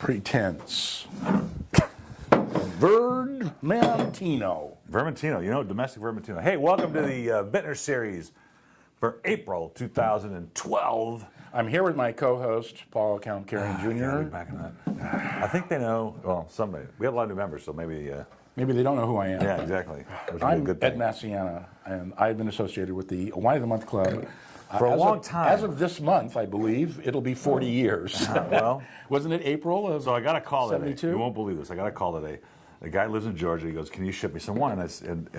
Pretense. Vermentino. Vermentino, you know, domestic Vermentino. Hey, welcome to the Vintners series for April 2012. I'm here with my co-host, Paul Calm-Carrion Jr. Yeah, back in that. I think they know, well, somebody. We have a lot of new members, so maybe... Maybe they don't know who I am. Yeah, exactly. I'm Ed Massiana, and I've been associated with the Wine of the Month Club for a long time. As of this month, I believe, it'll be 40 years. Well, wasn't it April of So I got a call 72? today. You won't believe this. I got a call today. The guy lives in Georgia. He goes, "Can you ship me some wine?" And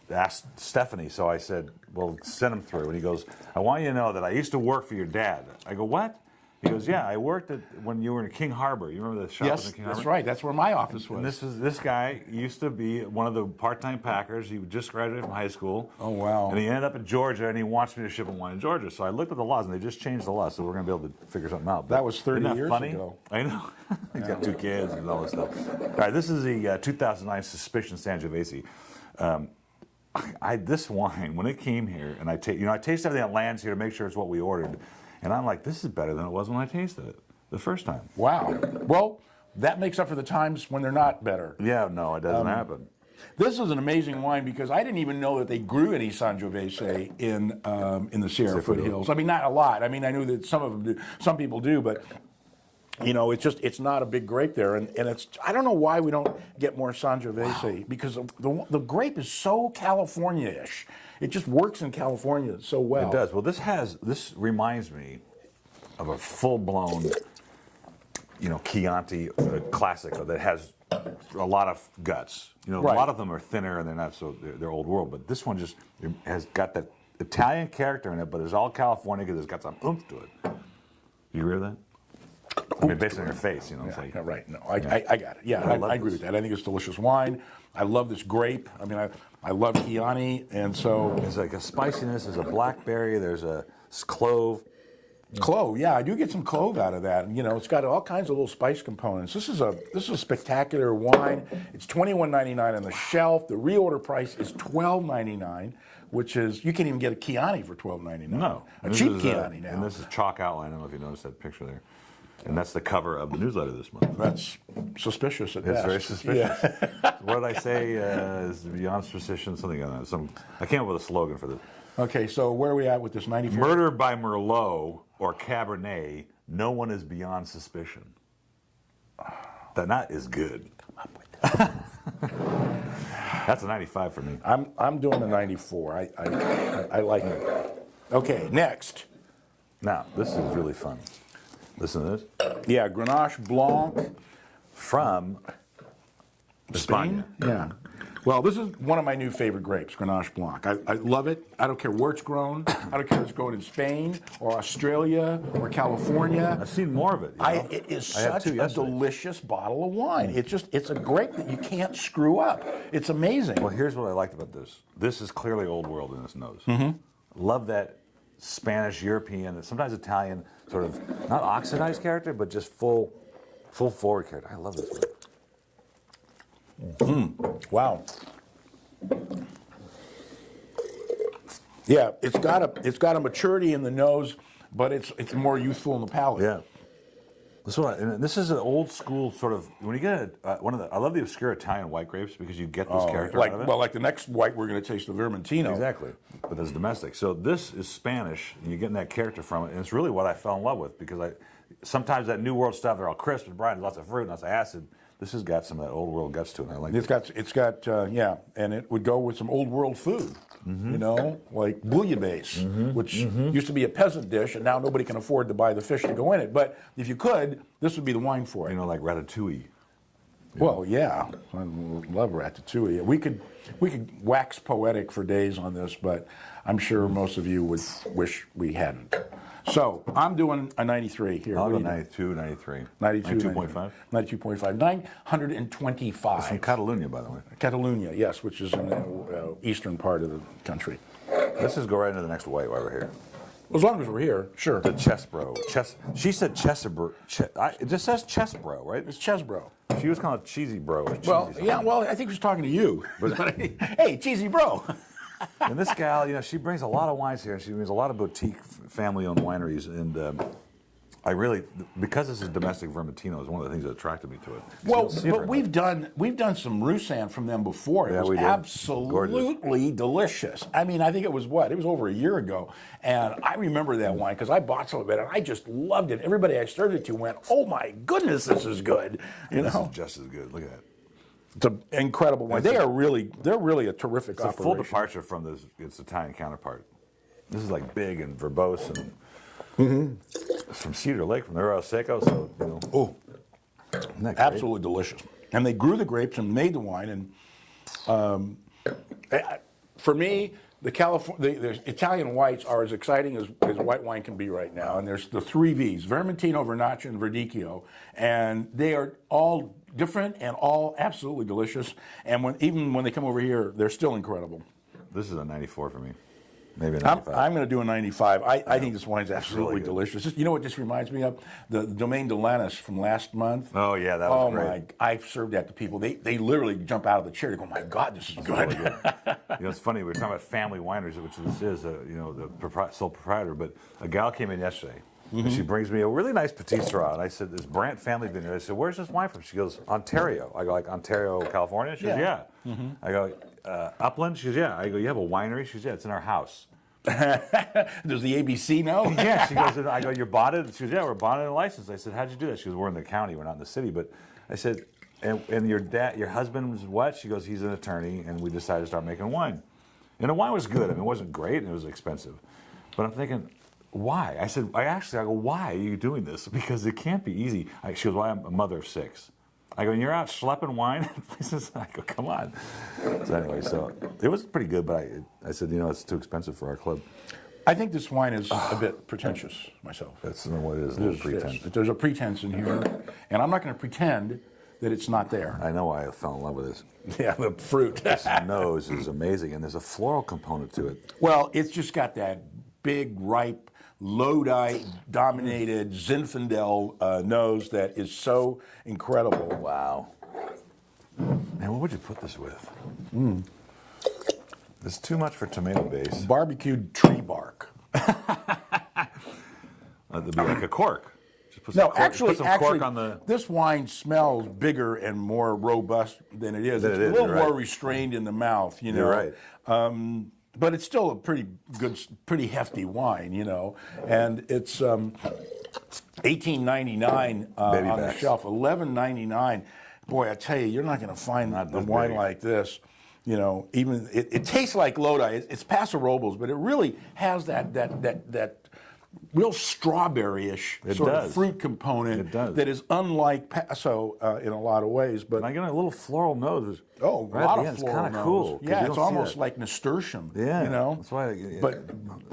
asked Stephanie. So I said, "Well, send him through." And he goes, "I want you to know that I used to work for your dad." I go, "What?" He goes, "Yeah, I worked when you were in King Harbor. You remember the shop yes, in King Harbor?" That's right. That's where my office was. And this guy used to be one of the part-time packers. He just graduated from high school. Oh, wow. And he ended up in Georgia, and he wants me to ship him wine in Georgia. So I looked at the laws, and they just changed the law, so we're going to be able to figure something out. That was 30 isn't that years funny? ago. I know. He's got 2 kids and all this stuff. All right, this is the 2009 Suspicion Sangiovese. This wine, when it came here, and I taste everything that lands here to make sure it's what we ordered, and I'm like, this is better than it was when I tasted it the first time. Wow. Well, that makes up for the times when they're not better. Yeah, no, it doesn't happen. This is an amazing wine because I didn't even know that they grew any Sangiovese in the Sierra foothills. I mean, not a lot. I mean, I knew that some of them do, some people do, but you know, it's not a big grape there, and it's, I don't know why we don't get more Sangiovese, because the grape is so California-ish. It just works in California so well. It does. Well, this reminds me of a full-blown, you know, Chianti classic that has a lot of guts. You know, Right. A lot of them are thinner and they're not so they're old world, but this one just has got that Italian character in it, but it's all California because it's got some oomph to it. You agree with that? I mean, based on your face, you know. It's like, Yeah, right. No, I got it. Yeah, I agree with that. I think it's delicious wine. I love this grape. I mean, I love Chianti, and so there's like a spiciness. There's a blackberry. There's a clove. Clove, yeah, I do get some clove out of that. You know, it's got all kinds of little spice components. This is a spectacular wine. It's $21.99 on the shelf. The reorder price is $12.99, which is, you can't even get a Chianti for $12.99. No, a cheap Chianti now. And this is chalk outline. I don't know if you noticed that picture there. And that's the cover of the newsletter this month. That's suspicious at best. It's very suspicious. Yeah. What did I say? Is beyond suspicion, something like that. I came up with a slogan for this. Okay, so where are we at with this 94? Murder by Merlot or Cabernet, no one is beyond suspicion. That is good. Come up with that. That's a 95 for me. I'm doing a 94. I like it. Okay, next. Now, this is really fun. Listen to this. Yeah, Grenache Blanc. From Spain? Yeah. Well, this is one of my new favorite grapes, Grenache Blanc. I love it. I don't care where it's grown. I don't care if it's grown in Spain or Australia or California. I've seen more of it. You know? It is such a delicious bottle of wine. It's a grape that you can't screw up. It's amazing. Well, here's what I liked about this. This is clearly old world in its nose. Love that Spanish, European, sometimes Italian, sort of not oxidized character, but just full forward character. I love this one. Wow. Yeah, it's got a maturity in the nose, but it's more youthful in the palate. Yeah. This is an old school sort of, when you get I love the obscure Italian white grapes because you get this character out of it. Well, like the next white we're going to taste, the Vermentino. Exactly, but it's domestic. So this is Spanish, and you're getting that character from it, and it's really what I fell in love with because sometimes that New World stuff, they're all crisp and bright, and lots of fruit, and lots of acid. This has got some of that old world guts to it. And I like it. It's got yeah, and it would go with some old world food. You know, like bouillabaisse, which used to be a peasant dish, and now nobody can afford to buy the fish to go in it. But if you could, this would be the wine for it. You know, like ratatouille. Well, yeah, I love ratatouille. We could wax poetic for days on this, but I'm sure most of you would wish we hadn't. So I'm doing a 93 here. I'll go 92, 93. 92.5. 92.5. 925. It's from Catalonia, by the way. Catalonia, yes, which is in the eastern part of the country. Let's just go right into the next white while we're here. As long as we're here, sure. The Chesbro. She said Chesbro. It just says Chesbro, right? It's Chesbro. She was calling it Cheesy Bro. Or cheesy Well, something. yeah, well, I think she's talking to you. Hey, cheesy bro. And this gal, you know, she brings a lot of wines here. She brings a lot of boutique family-owned wineries, and I really, because this is domestic Vermentino, is one of the things that attracted me to it. Well, So you'll see it but very much. we've done some Roussan from them before. It Yeah, was we did. absolutely delicious. I mean, I think it was over a year ago, and I remember that wine because I bought some of it and I just loved it. Everybody I served it to went, "Oh my goodness, this is good!" You This know, is just as good. Look at that. it's an incredible wine. They're really a terrific It's a operation. full departure from its Italian counterpart. This is like big and verbose and it's from Cedar Lake, from the Rio Seco. So Oh, isn't that great? absolutely delicious. And they grew the grapes and made the wine. And for me, the Italian whites are as exciting as white wine can be right now. And there's the three V's: Vermentino, Vernaccia, and Verdicchio. And they are all different and all absolutely delicious. And even when they come over here, they're still incredible. This is a 94 for me. Maybe a I'm 95. going to do a 95. I think this wine's absolutely really good. delicious. You know what this reminds me of? The Domaine de Lannis from last month. Oh, yeah, that was great. I served that to people. They literally jump out of the chair. They go, "My God, this is good." Really good. It's funny. We were talking about family wineries, which this is, the sole proprietor. But a gal came in yesterday, and she brings me a really nice Petit Syrah. And I said, "This Brandt family vineyard." I said, "Where's this wine from?" She goes, "Ontario." I go, "Like Ontario, California?" She goes, "Yeah." I go, "Upland?" She goes, "Yeah." I go, "You have a winery?" She goes, "Yeah, it's in our house." Does the ABC know? Yeah, she goes, I go, "You're bought it?" She goes, "Yeah, we're bought it and licensed." I said, "How'd you do that?" She goes, "We're in the county, we're not in the city." But I said, and your husband's what? She goes, "He's an attorney, and we decided to start making wine." And the wine was good. I mean, it wasn't great, and it was expensive. But I'm thinking, why? I said, I go, "Why are you doing this?" Because it can't be easy. She goes, "Well, I'm a mother of 6. I go, "And you're out schlepping wine at places?" I go, "Come on." So anyway, it was pretty good, but I said, it's too expensive for our club. I think this wine is a bit pretentious myself. That's what it is, a little pretense. There's a pretense in here, and I'm not going to pretend that it's not there. I know why I fell in love with this. Yeah, the fruit. This nose is amazing, and there's a floral component to it. Well, it's just got that big, ripe, Lodi-dominated Zinfandel nose that is so incredible. Wow. Man, what would you put this with? It's too much for tomato base. Barbecued tree bark. It'd be like a cork. Just put some No, cork, actually, put some cork on the. this wine smells bigger and more robust than it is. It's a little more restrained in the mouth, you know. You're right. But it's still a pretty good, pretty hefty wine, you know. And it's $18.99 on the shelf, $11.99. Boy, I tell you, you're not going to find a wine like this. You know, even it tastes like Lodi. It's Paso Robles, but it really has that real strawberry-ish sort of fruit component that is unlike Paso in a lot of ways. But I get a little floral nose. Oh, a lot of floral It's kind nose. of cool. Yeah, it's almost like nasturtium. Yeah, you know. that's why. But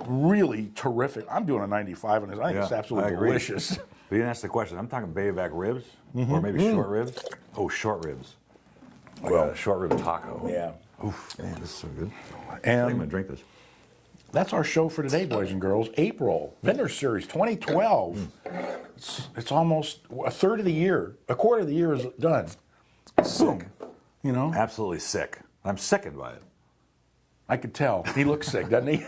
really terrific. I'm doing a 95 on this. I think it's absolutely delicious. But you didn't ask the question. I'm talking back ribs, or maybe short ribs. Oh, short ribs. Like a short rib taco. Yeah. Oof, man, this is so good. And I'm gonna drink this. That's our show for today, boys and girls. April Vintners Series 2012. It's almost a third of the year. A quarter of the year is done. Sick. You know, Absolutely sick. I'm sickened by it. I could tell. He looks sick, doesn't he?